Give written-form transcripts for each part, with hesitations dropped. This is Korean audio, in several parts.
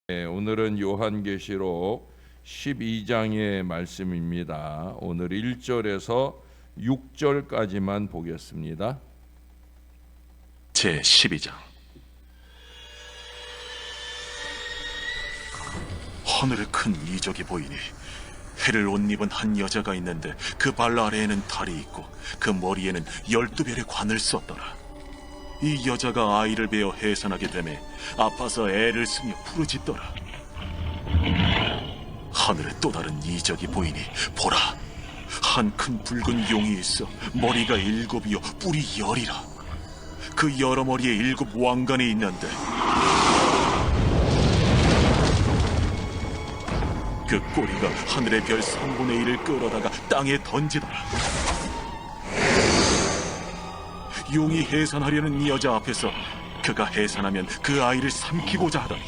오늘은 요한계시록 12장의 말씀입니다. 오늘 1절에서 6절까지만 보겠습니다. 제12장. 하늘에 큰 이적이 보이니 해를 옷 입은 한 여자가 있는데 그 발 아래에는 달이 있고 그 머리에는 12별의 관을 썼더라. 이 여자가 아이를 베어 해산하게 되매 아파서 애를 쓰며 부르짖더라. 하늘에 또 다른 이적이 보이니 보라, 한 큰 붉은 용이 있어 머리가 7이요 뿔이 10이라. 그 여러 머리에 7 왕관이 있는데 그 꼬리가 하늘의 별 3분의 1을 끌어다가 땅에 던지더라. 용이 해산하려는 이 여자 앞에서 그가 해산하면 그 아이를 삼키고자 하더니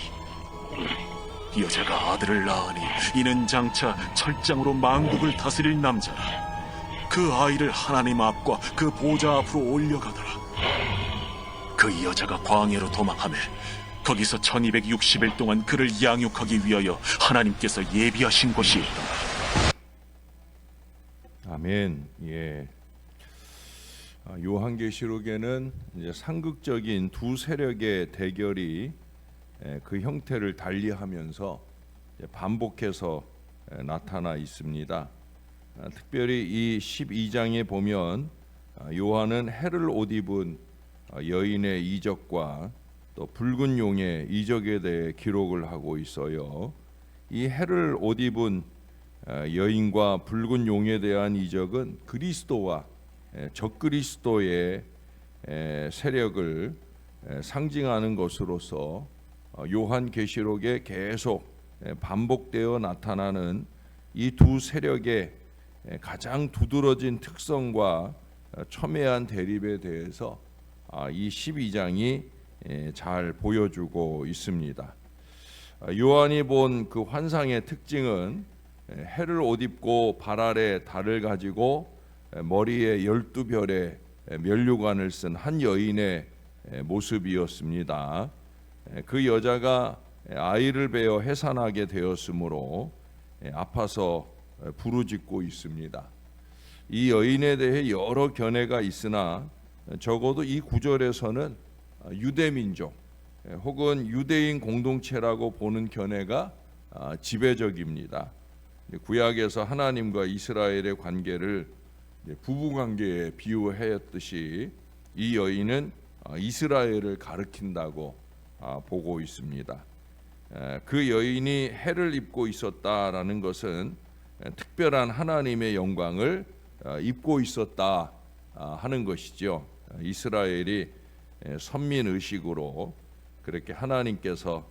여자가 아들을 낳으니 이는 장차 철장으로 만국을 다스릴 남자라. 그 아이를 하나님 앞과 그 보좌 앞으로 올려가더라. 그 여자가 광야로 도망하며 거기서 1260일 동안 그를 양육하기 위하여 하나님께서 예비하신 곳이 있더라. 아멘. 요한계시록에는 이제 상극적인 두 세력의 대결이 그 형태를 달리하면서 반복해서 나타나 있습니다. 특별히 이 12장에 보면 요한은 해를 옷 입은 여인의 이적과 또 붉은 용의 이적에 대해 기록을 하고 있어요. 이 해를 옷 입은 여인과 붉은 용에 대한 이적은 그리스도와 적그리스도의 세력을 상징하는 것으로서 요한계시록에 계속 반복되어 나타나는 이 두 세력의 가장 두드러진 특성과 첨예한 대립에 대해서 이 12장이 잘 보여주고 있습니다. 요한이 본 그 환상의 특징은 해를 옷 입고 발 아래 달을 가지고 머리에 12별의 면류관을 쓴 한 여인의 모습이었습니다. 그 여자가 아이를 베어 해산하게 되었으므로 아파서 부르짖고 있습니다. 이 여인에 대해 여러 견해가 있으나 적어도 이 구절에서는 유대민족 혹은 유대인 공동체라고 보는 견해가 지배적입니다. 구약에서 하나님과 이스라엘의 관계를 부부관계에 비유하였듯이 이 여인은 이스라엘을 가리킨다고 보고 있습니다. 그 여인이 해를 입고 있었다라는 것은 특별한 하나님의 영광을 입고 있었다 하는 것이죠. 이스라엘이 선민의식으로 그렇게 하나님께서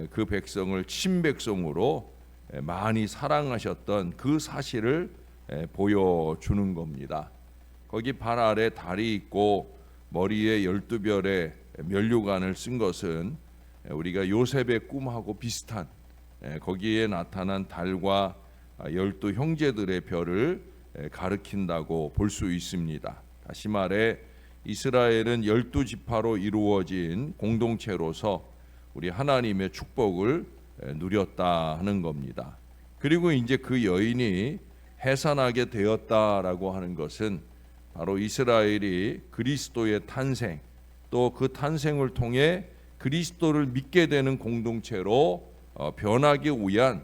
그 백성을 친백성으로 많이 사랑하셨던 그 사실을 보여주는 겁니다. 거기 발 아래 달이 있고 머리에 12별의 면류관을 쓴 것은 우리가 요셉의 꿈하고 비슷한 거기에 나타난 달과 12 형제들의 별을 가리킨다고 볼 수 있습니다. 다시 말해 이스라엘은 12지파로 이루어진 공동체로서 우리 하나님의 축복을 누렸다 하는 겁니다. 그리고 이제 그 여인이 해산하게 되었다라고 하는 것은 바로 이스라엘이 그리스도의 탄생 또 그 탄생을 통해 그리스도를 믿게 되는 공동체로 변하기 위한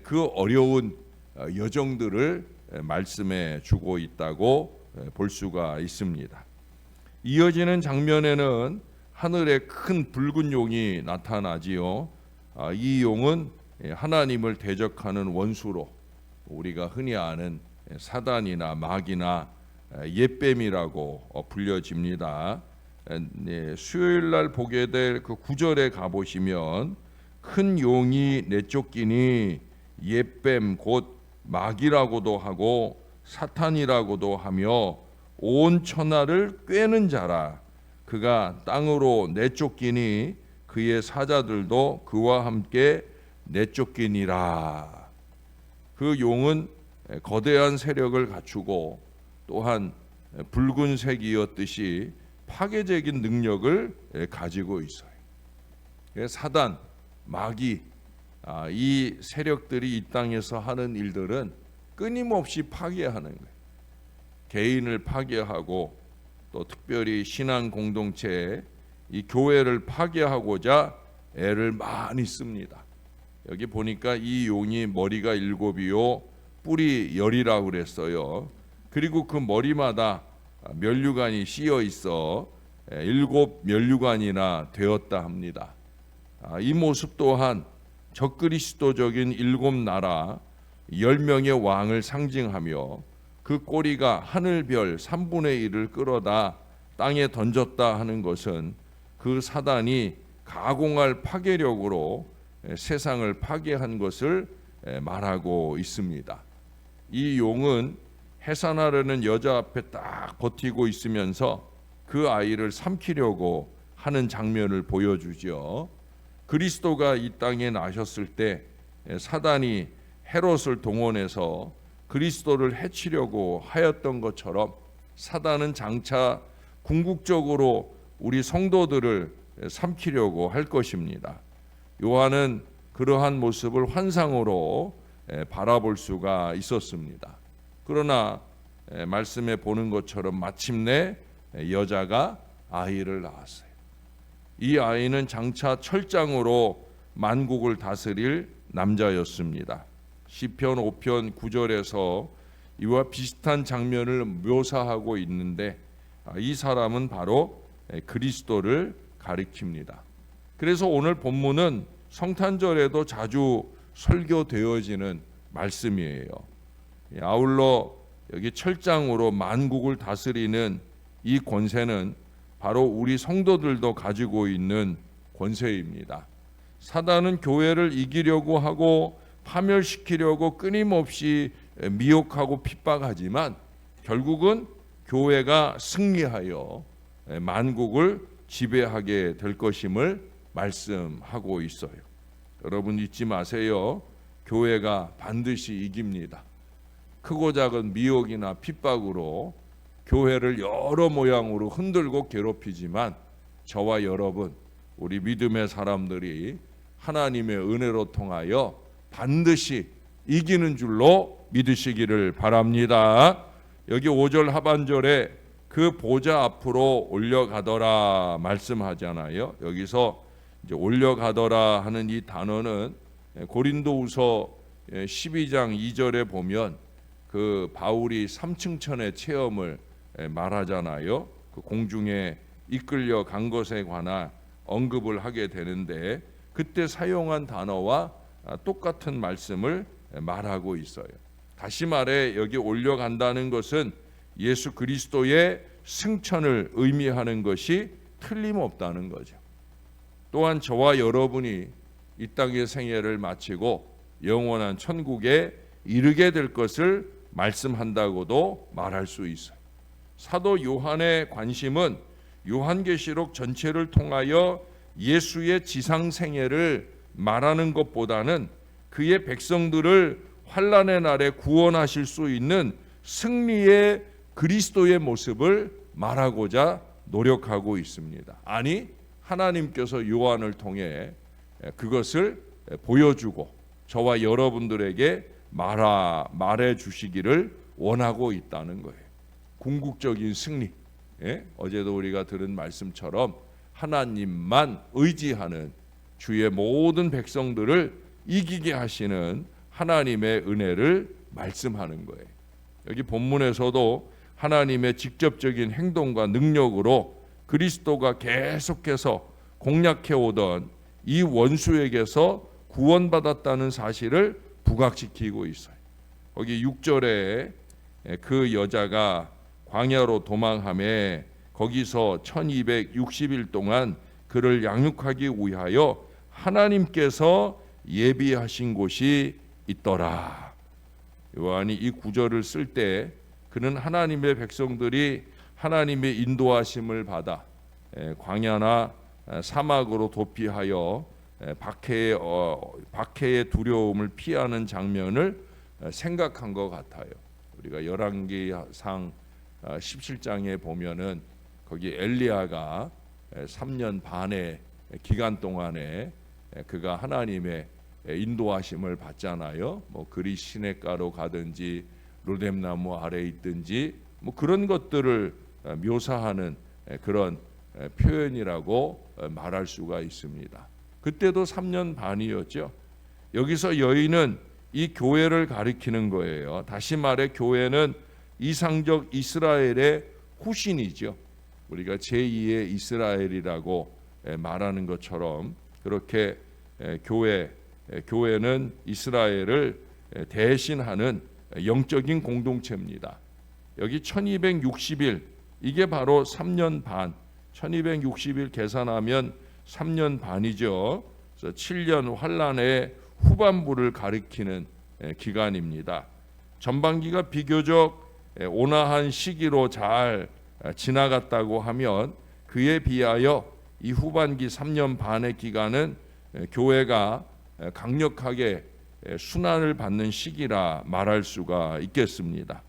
그 어려운 여정들을 말씀해 주고 있다고 볼 수가 있습니다. 이어지는 장면에는 하늘에 큰 붉은 용이 나타나지요. 이 용은 하나님을 대적하는 원수로 우리가 흔히 아는 사단이나 마귀나 옅뱀이라고 불려집니다. 수요일 날 보게 될 그 9절에 가보시면 큰 용이 내쫓기니 옅뱀 곧 마귀라고도 하고 사탄이라고도 하며 온 천하를 꿰는 자라. 그가 땅으로 내쫓기니 그의 사자들도 그와 함께 내쫓기니라. 그 용은 거대한 세력을 갖추고 또한 붉은색이었듯이 파괴적인 능력을 가지고 있어요. 사단, 마귀, 이 세력들이 이 땅에서 하는 일들은 끊임없이 파괴하는 거예요. 개인을 파괴하고 또 특별히 신앙 공동체, 이 교회를 파괴하고자 애를 많이 씁니다. 여기 보니까 이 용이 머리가 7이요 뿔이 10이라고 그랬어요. 그리고 그 머리마다 면류관이 씌어 있어 7 면류관이나 되었다 합니다. 이 모습 또한 적그리스도적인 7 나라 10명의 왕을 상징하며 그 꼬리가 하늘별 3분의 1을 끌어다 땅에 던졌다 하는 것은 그 사단이 가공할 파괴력으로 세상을 파괴한 것을 말하고 있습니다. 이 용은 해산하려는 여자 앞에 딱 버티고 있으면서 그 아이를 삼키려고 하는 장면을 보여주죠. 그리스도가 이 땅에 나셨을 때 사단이 헤롯을 동원해서 그리스도를 해치려고 하였던 것처럼 사단은 장차 궁극적으로 우리 성도들을 삼키려고 할 것입니다. 요한은 그러한 모습을 환상으로 바라볼 수가 있었습니다. 그러나 말씀에 보는 것처럼 마침내 여자가 아이를 낳았어요. 이 아이는 장차 철장으로 만국을 다스릴 남자였습니다. 시편 5편 9절에서 이와 비슷한 장면을 묘사하고 있는데 이 사람은 바로 그리스도를 가리킵니다. 그래서 오늘 본문은 성탄절에도 자주 설교되어지는 말씀이에요. 아울러 여기 철장으로 만국을 다스리는 이 권세는 바로 우리 성도들도 가지고 있는 권세입니다. 사단은 교회를 이기려고 하고 파멸시키려고 끊임없이 미혹하고 핍박하지만 결국은 교회가 승리하여 만국을 지배하게 될 것임을 말씀하고 있어요. 여러분 잊지 마세요. 교회가 반드시 이깁니다. 크고 작은 미혹이나 핍박으로 교회를 여러 모양으로 흔들고 괴롭히지만 저와 여러분, 우리 믿음의 사람들이 하나님의 은혜로 통하여 반드시 이기는 줄로 믿으시기를 바랍니다. 여기 5절 하반절에 그 보좌 앞으로 올려가더라 말씀하잖아요. 여기서 이제 올려가더라 하는 이 단어는 고린도후서 12장 2절에 보면 그 바울이 3층천의 체험을 말하잖아요. 그 공중에 이끌려 간 것에 관한 언급을 하게 되는데 그때 사용한 단어와 똑같은 말씀을 말하고 있어요. 다시 말해 여기 올려간다는 것은 예수 그리스도의 승천을 의미하는 것이 틀림없다는 거죠. 또한 저와 여러분이 이 땅의 생애를 마치고 영원한 천국에 이르게 될 것을 말씀한다고도 말할 수 있어요. 사도 요한의 관심은 요한계시록 전체를 통하여 예수의 지상 생애를 말하는 것보다는 그의 백성들을 환난의 날에 구원하실 수 있는 승리의 그리스도의 모습을 말하고자 노력하고 있습니다. 아니, 하나님께서 요한을 통해 그것을 보여주고 저와 여러분들에게 말해 주시기를 원하고 있다는 거예요. 궁극적인 승리. 어제도 우리가 들은 말씀처럼 하나님만 의지하는 주의 모든 백성들을 이기게 하시는 하나님의 은혜를 말씀하는 거예요. 여기 본문에서도 하나님의 직접적인 행동과 능력으로 그리스도가 계속해서 공략해 오던 이 원수에게서 구원받았다는 사실을 부각시키고 있어요. 거기 6절에 그 여자가 광야로 도망하며 거기서 1260일 동안 그를 양육하기 위하여 하나님께서 예비하신 곳이 있더라. 요한이 이 구절을 쓸 때 그는 하나님의 백성들이 하나님의 인도하심을 받아 광야나 사막으로 도피하여 박해의 두려움을 피하는 장면을 생각한 것 같아요. 우리가 열왕기상 17장에 보면은 거기 엘리야가 3년 반의 기간 동안에 그가 하나님의 인도하심을 받잖아요. 뭐 그리 시냇가로 가든지 로뎀나무 아래에 있든지 뭐 그런 것들을 묘사하는 그런 표현이라고 말할 수가 있습니다. 그때도 3년 반이었죠. 여기서 여인은 이 교회를 가리키는 거예요. 다시 말해 교회는 이상적 이스라엘의 후신이죠. 우리가 제2의 이스라엘이라고 말하는 것처럼 그렇게 교회는 이스라엘을 대신하는 영적인 공동체입니다. 여기 1260일 이게 바로 3년 반 1260일 계산하면 3년 반이죠. 그래서 7년 환란의 후반부를 가리키는 기간입니다. 전반기가 비교적 온화한 시기로 잘 지나갔다고 하면 그에 비하여 이 후반기 3년 반의 기간은 교회가 강력하게 순환을 받는 시기라 말할 수가 있겠습니다.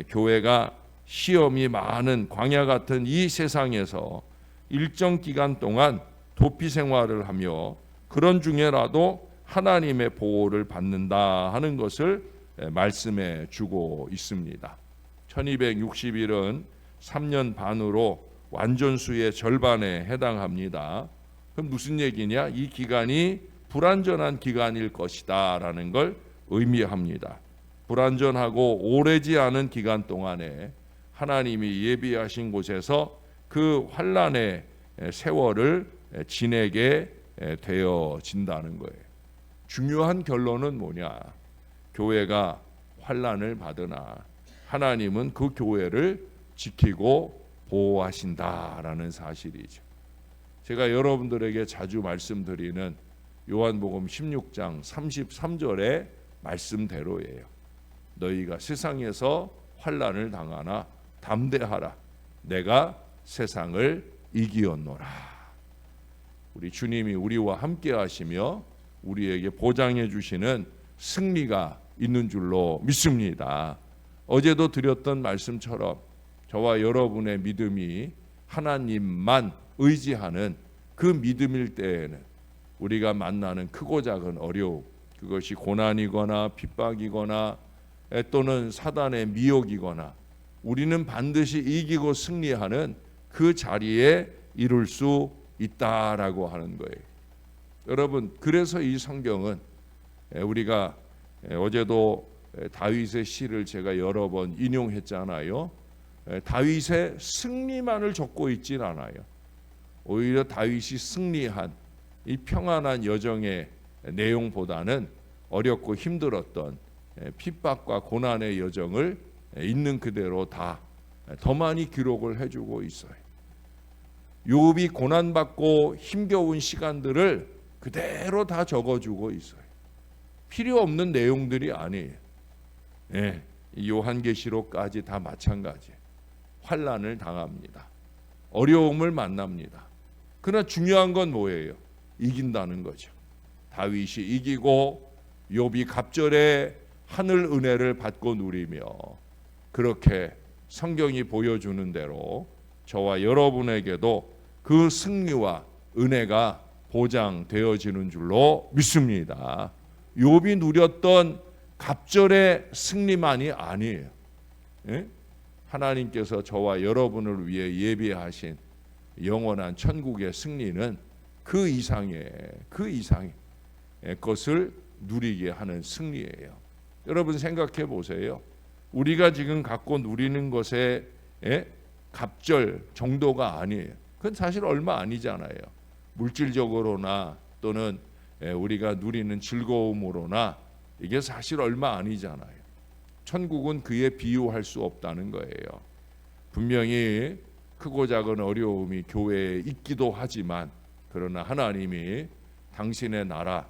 교회가 시험이 많은 광야 같은 이 세상에서 일정 기간 동안 도피 생활을 하며 그런 중에라도 하나님의 보호를 받는다 하는 것을 말씀해 주고 있습니다. 1260일은 3년 반으로 완전수의 절반에 해당합니다. 그럼 무슨 얘기냐? 이 기간이 불완전한 기간일 것이다 라는 걸 의미합니다. 불완전하고 오래지 않은 기간 동안에 하나님이 예비하신 곳에서 그 환란의 세월을 지내게 되어진다는 거예요. 중요한 결론은 뭐냐? 교회가 환란을 받으나 하나님은 그 교회를 지키고 보호하신다라는 사실이죠. 제가 여러분들에게 자주 말씀드리는 요한복음 16장 33절의 말씀대로예요. 너희가 세상에서 환란을 당하나 담대하라. 내가 세상을 이기었노라. 우리 주님이 우리와 함께 하시며 우리에게 보장해 주시는 승리가 있는 줄로 믿습니다. 어제도 드렸던 말씀처럼 저와 여러분의 믿음이 하나님만 의지하는 그 믿음일 때에는 우리가 만나는 크고 작은 어려움, 그것이 고난이거나 핍박이거나 또는 사단의 미혹이거나 우리는 반드시 이기고 승리하는 그 자리에 이룰 수 있다라고 하는 거예요. 여러분, 그래서 이 성경은 우리가 어제도 다윗의 시를 제가 여러 번 인용했잖아요. 다윗의 승리만을 적고 있진 않아요. 오히려 다윗이 승리한 이 평안한 여정의 내용보다는 어렵고 힘들었던 핍박과 고난의 여정을 있는 그대로 더 많이 기록을 해주고 있어요. 욥이 고난받고 힘겨운 시간들을 그대로 다 적어주고 있어요. 필요 없는 내용들이 아니에요. 이 요한계시록까지 다 마찬가지예요. 환난을 당합니다. 어려움을 만납니다. 그러나 중요한 건 뭐예요? 이긴다는 거죠. 다윗이 이기고 욥이 갑절에 하늘 은혜를 받고 누리며 그렇게 성경이 보여주는 대로 저와 여러분에게도 그 승리와 은혜가 보장되어지는 줄로 믿습니다. 욥이 누렸던 갑절의 승리만이 아니에요. 하나님께서 저와 여러분을 위해 예비하신 영원한 천국의 승리는 그 이상의 것을 누리게 하는 승리예요. 여러분 생각해 보세요. 우리가 지금 갖고 누리는 것의 갑절 정도가 아니에요. 그건 사실 얼마 아니잖아요. 물질적으로나 또는 우리가 누리는 즐거움으로나 이게 사실 얼마 아니잖아요. 천국은 그에 비유할 수 없다는 거예요. 분명히 크고 작은 어려움이 교회에 있기도 하지만 그러나 하나님이 당신의 나라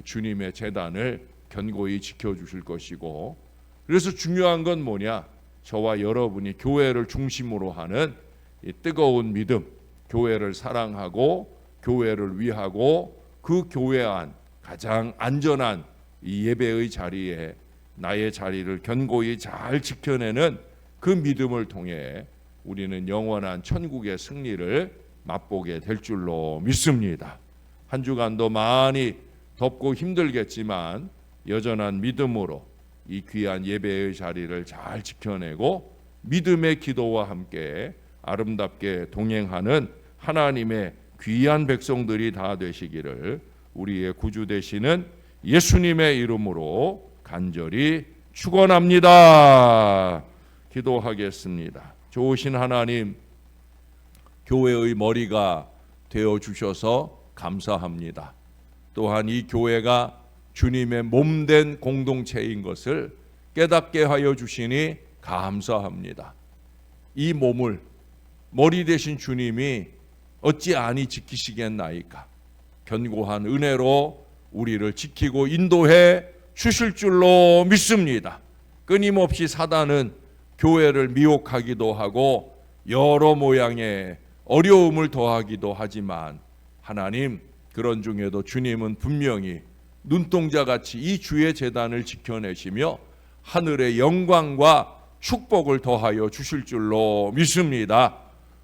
주님의 제단을 견고히 지켜주실 것이고 그래서 중요한 건 뭐냐? 저와 여러분이 교회를 중심으로 하는 이 뜨거운 믿음, 교회를 사랑하고 교회를 위하고 그 교회 안 가장 안전한 이 예배의 자리에 나의 자리를 견고히 잘 지켜내는 그 믿음을 통해 우리는 영원한 천국의 승리를 맛보게 될 줄로 믿습니다. 한 주간도 많이 덥고 힘들겠지만 여전한 믿음으로 이 귀한 예배의 자리를 잘 지켜내고 믿음의 기도와 함께 아름답게 동행하는 하나님의 귀한 백성들이 다 되시기를 우리의 구주 되시는 예수님의 이름으로 간절히 축원합니다. 기도하겠습니다. 좋으신 하나님, 교회의 머리가 되어 주셔서 감사합니다. 또한 이 교회가 주님의 몸된 공동체인 것을 깨닫게 하여 주시니 감사합니다. 이 몸을 머리 되신 주님이 어찌 아니 지키시겠나이까. 견고한 은혜로 우리를 지키고 인도해 주실 줄로 믿습니다. 끊임없이 사단은 교회를 미혹하기도 하고 여러 모양의 어려움을 더하기도 하지만 하나님, 그런 중에도 주님은 분명히 눈동자같이 이 주의 제단을 지켜내시며 하늘의 영광과 축복을 더하여 주실 줄로 믿습니다.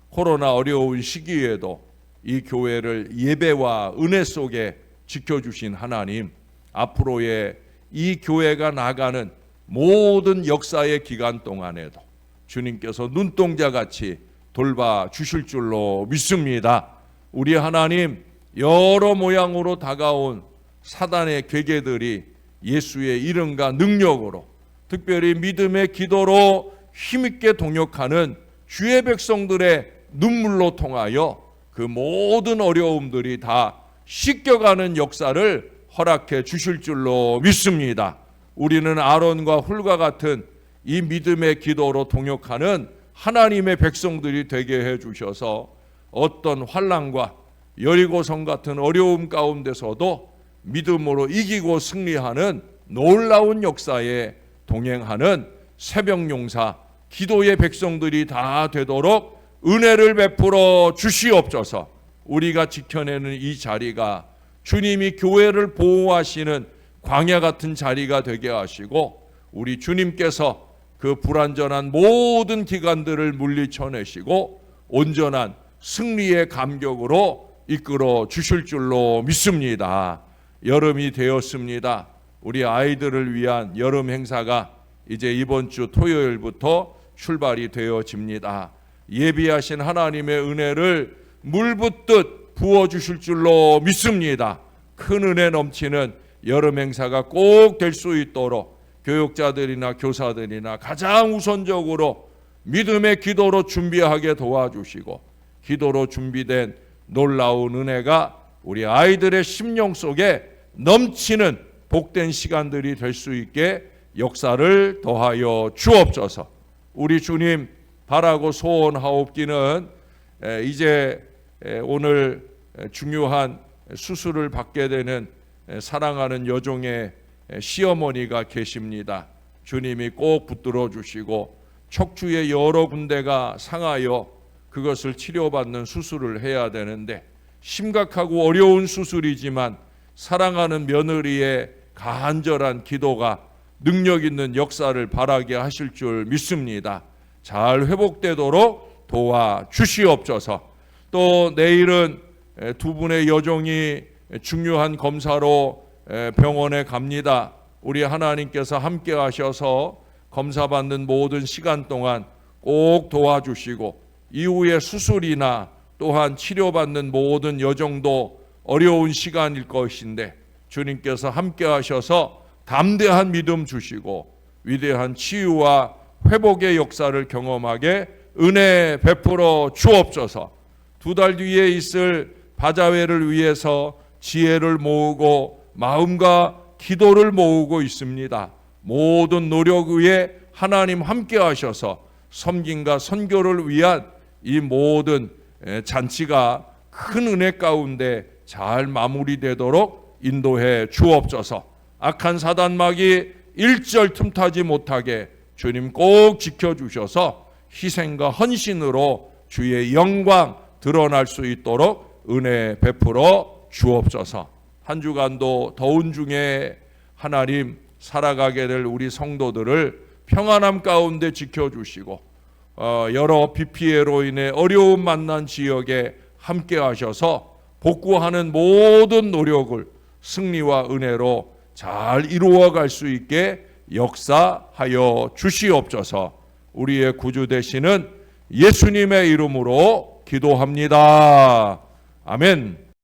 코로나 어려운 시기에도 이 교회를 예배와 은혜 속에 지켜주신 하나님, 앞으로의 이 교회가 나가는 모든 역사의 기간 동안에도 주님께서 눈동자같이 돌봐 주실 줄로 믿습니다. 우리 하나님, 여러 모양으로 다가온 사단의 괴계들이 예수의 이름과 능력으로, 특별히 믿음의 기도로 힘있게 동역하는 주의 백성들의 눈물로 통하여 그 모든 어려움들이 다 씻겨가는 역사를 허락해 주실 줄로 믿습니다. 우리는 아론과 훌과 같은 이 믿음의 기도로 동역하는 하나님의 백성들이 되게 해 주셔서 어떤 환난과 여리고성 같은 어려움 가운데서도 믿음으로 이기고 승리하는 놀라운 역사에 동행하는 새벽용사 기도의 백성들이 다 되도록 은혜를 베풀어 주시옵소서. 우리가 지켜내는 이 자리가 주님이 교회를 보호하시는 광야 같은 자리가 되게 하시고 우리 주님께서 그 불완전한 모든 기관들을 물리쳐내시고 온전한 승리의 감격으로 이끌어 주실 줄로 믿습니다. 여름이 되었습니다. 우리 아이들을 위한 여름 행사가 이제 이번 주 토요일부터 출발이 되어집니다. 예비하신 하나님의 은혜를 물붓듯 부어주실 줄로 믿습니다. 큰 은혜 넘치는 여름 행사가 꼭 될 수 있도록 교육자들이나 교사들이나 가장 우선적으로 믿음의 기도로 준비하게 도와주시고 기도로 준비된 놀라운 은혜가 우리 아이들의 심령 속에 넘치는 복된 시간들이 될 수 있게 역사를 더하여 주옵소서. 우리 주님 바라고 소원하옵기는 이제 오늘 중요한 수술을 받게 되는 사랑하는 여종의 시어머니가 계십니다. 주님이 꼭 붙들어 주시고 척추의 여러 군데가 상하여 그것을 치료받는 수술을 해야 되는데 심각하고 어려운 수술이지만 사랑하는 며느리의 간절한 기도가 능력 있는 역사를 바라게 하실 줄 믿습니다. 잘 회복되도록 도와주시옵소서. 또 내일은 두 분의 여종이 중요한 검사로 병원에 갑니다. 우리 하나님께서 함께 하셔서 검사받는 모든 시간 동안 꼭 도와주시고 이후에 수술이나 또한 치료받는 모든 여정도 어려운 시간일 것인데 주님께서 함께 하셔서 담대한 믿음 주시고 위대한 치유와 회복의 역사를 경험하게 은혜 베풀어 주옵소서. 2달 뒤에 있을 바자회를 위해서 지혜를 모으고 마음과 기도를 모으고 있습니다. 모든 노력 위에 하나님 함께 하셔서 섬김과 선교를 위한 이 모든 잔치가 큰 은혜 가운데 잘 마무리되도록 인도해 주옵소서. 악한 사단막이 일절 틈타지 못하게 주님 꼭 지켜주셔서 희생과 헌신으로 주의 영광 드러날 수 있도록 은혜 베풀어 주옵소서. 한 주간도 더운 중에 하나님 살아가게 될 우리 성도들을 평안함 가운데 지켜주시고 여러 비 피해로 인해 어려움 만난 지역에 함께 하셔서 복구하는 모든 노력을 승리와 은혜로 잘 이루어갈 수 있게 역사하여 주시옵소서. 우리의 구주 되시는 예수님의 이름으로 기도합니다. 아멘.